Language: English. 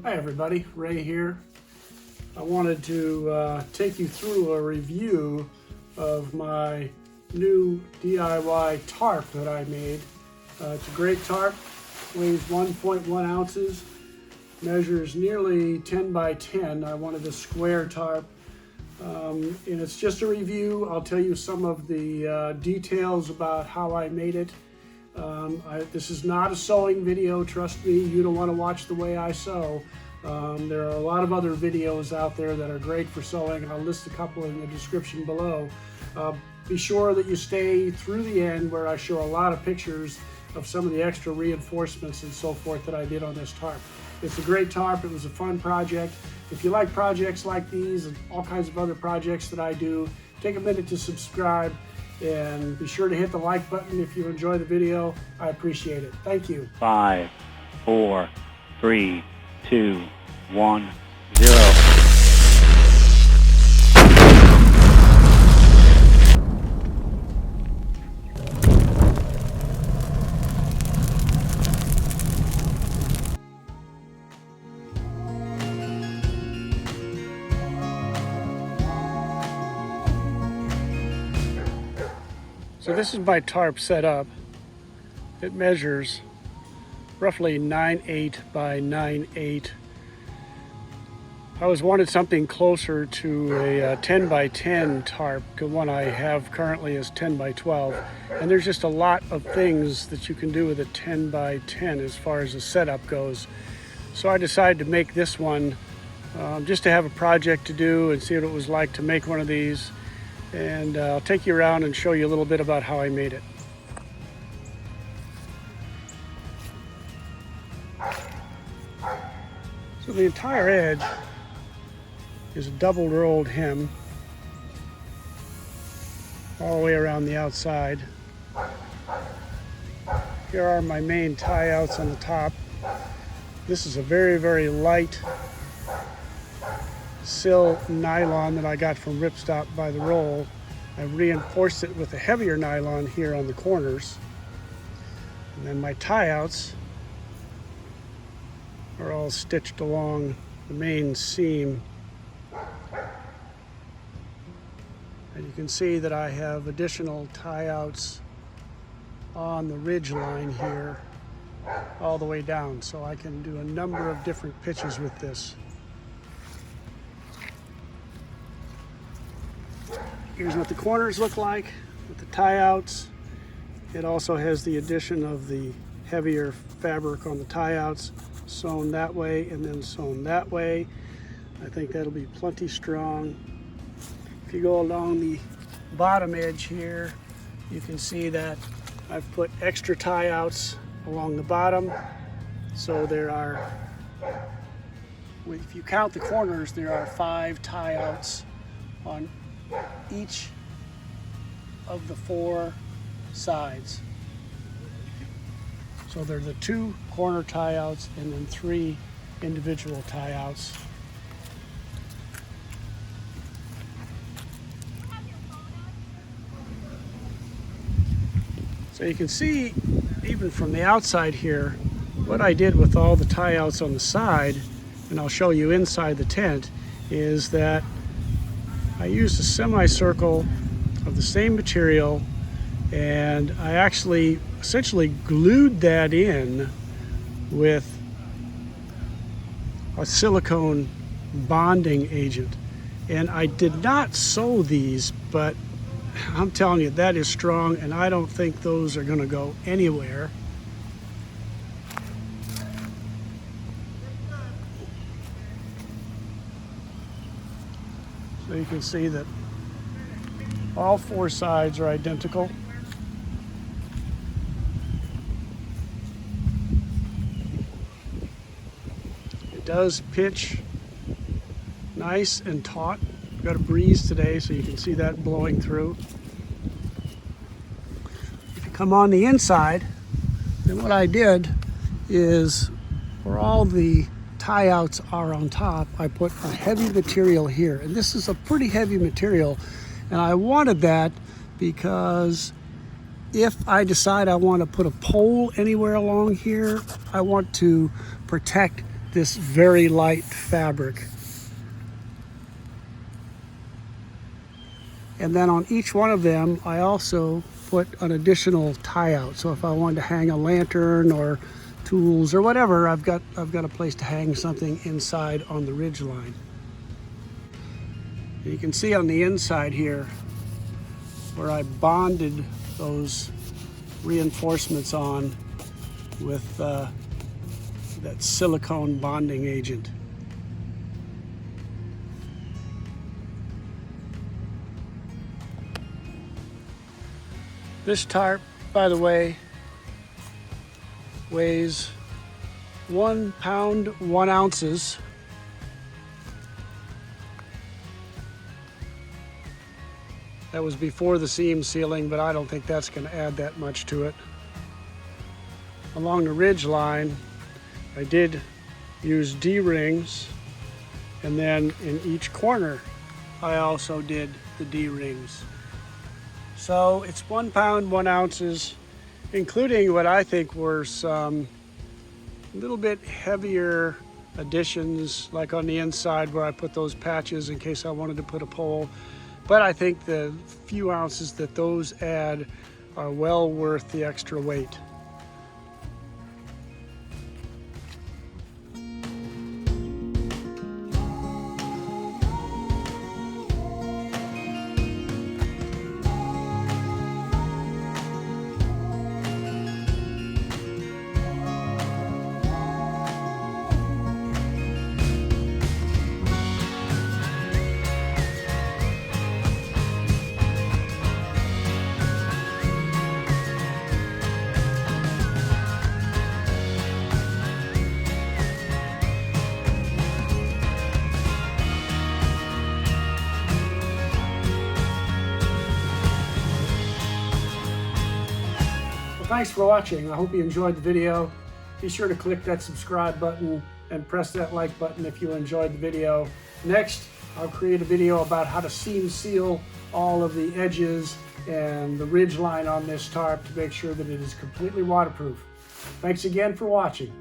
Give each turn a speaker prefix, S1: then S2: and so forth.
S1: Hi everybody, Ray here. I wanted to take you through a review of my new DIY tarp that I made. It's a great tarp, weighs 1.1 ounces, measures nearly 10 by 10. I wanted a square tarp. And it's just a review. I'll tell you some of the details about how I made it. This is not a sewing video, trust me. You don't want to watch the way I sew. There are a lot of other videos out there that are great for sewing. I'll list a couple in the description below. Be sure that you stay through the end where I show a lot of pictures of some of the extra reinforcements and so forth that I did on this tarp. It's a great tarp. It was a fun project. If you like projects like these and all kinds of other projects that I do, take a minute to subscribe and be sure to hit the like button if you enjoy the video. I appreciate it. Thank you.
S2: 5, 4, 3, 2, 1, 0.
S1: So this is my tarp set up. It measures roughly 9.8 by 9.8. I wanted something closer to a 10 by 10 tarp. The one I have currently is 10 by 12. And there's just a lot of things that you can do with a 10 by 10 as far as the setup goes. So I decided to make this one just to have a project to do and see what it was like to make one of these. And I'll take you around and show you a little bit about how I made it. So the entire edge is a double rolled hem all the way around the outside. Here are my main tie outs on the top. This is a very, very light sill nylon that I got from Ripstop by the roll. I reinforced it with a heavier nylon here on the corners. And then my tie outs are all stitched along the main seam. And you can see that I have additional tie outs on the ridge line here all the way down, so I can do a number of different pitches with this. Here's what the corners look like with the tie outs. It also has the addition of the heavier fabric on the tie outs, sewn that way and then sewn that way. I think that'll be plenty strong. If you go along the bottom edge here, you can see that I've put extra tie outs along the bottom. So there are, if you count the corners, there are 5 tie outs on each of the 4 sides. So there are the 2 corner tie outs and then 3 individual tie outs. So you can see even from the outside here what I did with all the tie outs on the side, and I'll show you inside the tent, is that I used a semicircle of the same material, and I actually essentially glued that in with a silicone bonding agent. And I did not sew these, but I'm telling you, that is strong, and I don't think those are going to go anywhere. So you can see that all 4 sides are identical. It does pitch nice and taut. We've got a breeze today, so you can see that blowing through. If you come on the inside, then what I did is, where all the tie outs are on top, I put a heavy material here, and this is a pretty heavy material, and I wanted that because if I decide I want to put a pole anywhere along here, I want to protect this very light fabric. And then on each one of them, I also put an additional tie out. So if I wanted to hang a lantern or tools or whatever, I've got a place to hang something inside on the ridge line. And you can see on the inside here where I bonded those reinforcements on with that silicone bonding agent. This tarp, by the way, weighs 1 pound 1 ounces. That was before the seam sealing, but I don't think that's going to add that much to it. Along the ridge line, I did use D-rings, and then in each corner, I also did the D-rings. So it's 1 pound 1 ounces, including what I think were some little bit heavier additions, like on the inside where I put those patches in case I wanted to put a pole. But I think the few ounces that those add are well worth the extra weight. Thanks for watching. I hope you enjoyed the video. Be sure to click that subscribe button and press that like button if you enjoyed the video. Next, I'll create a video about how to seam seal all of the edges and the ridge line on this tarp to make sure that it is completely waterproof. Thanks again for watching.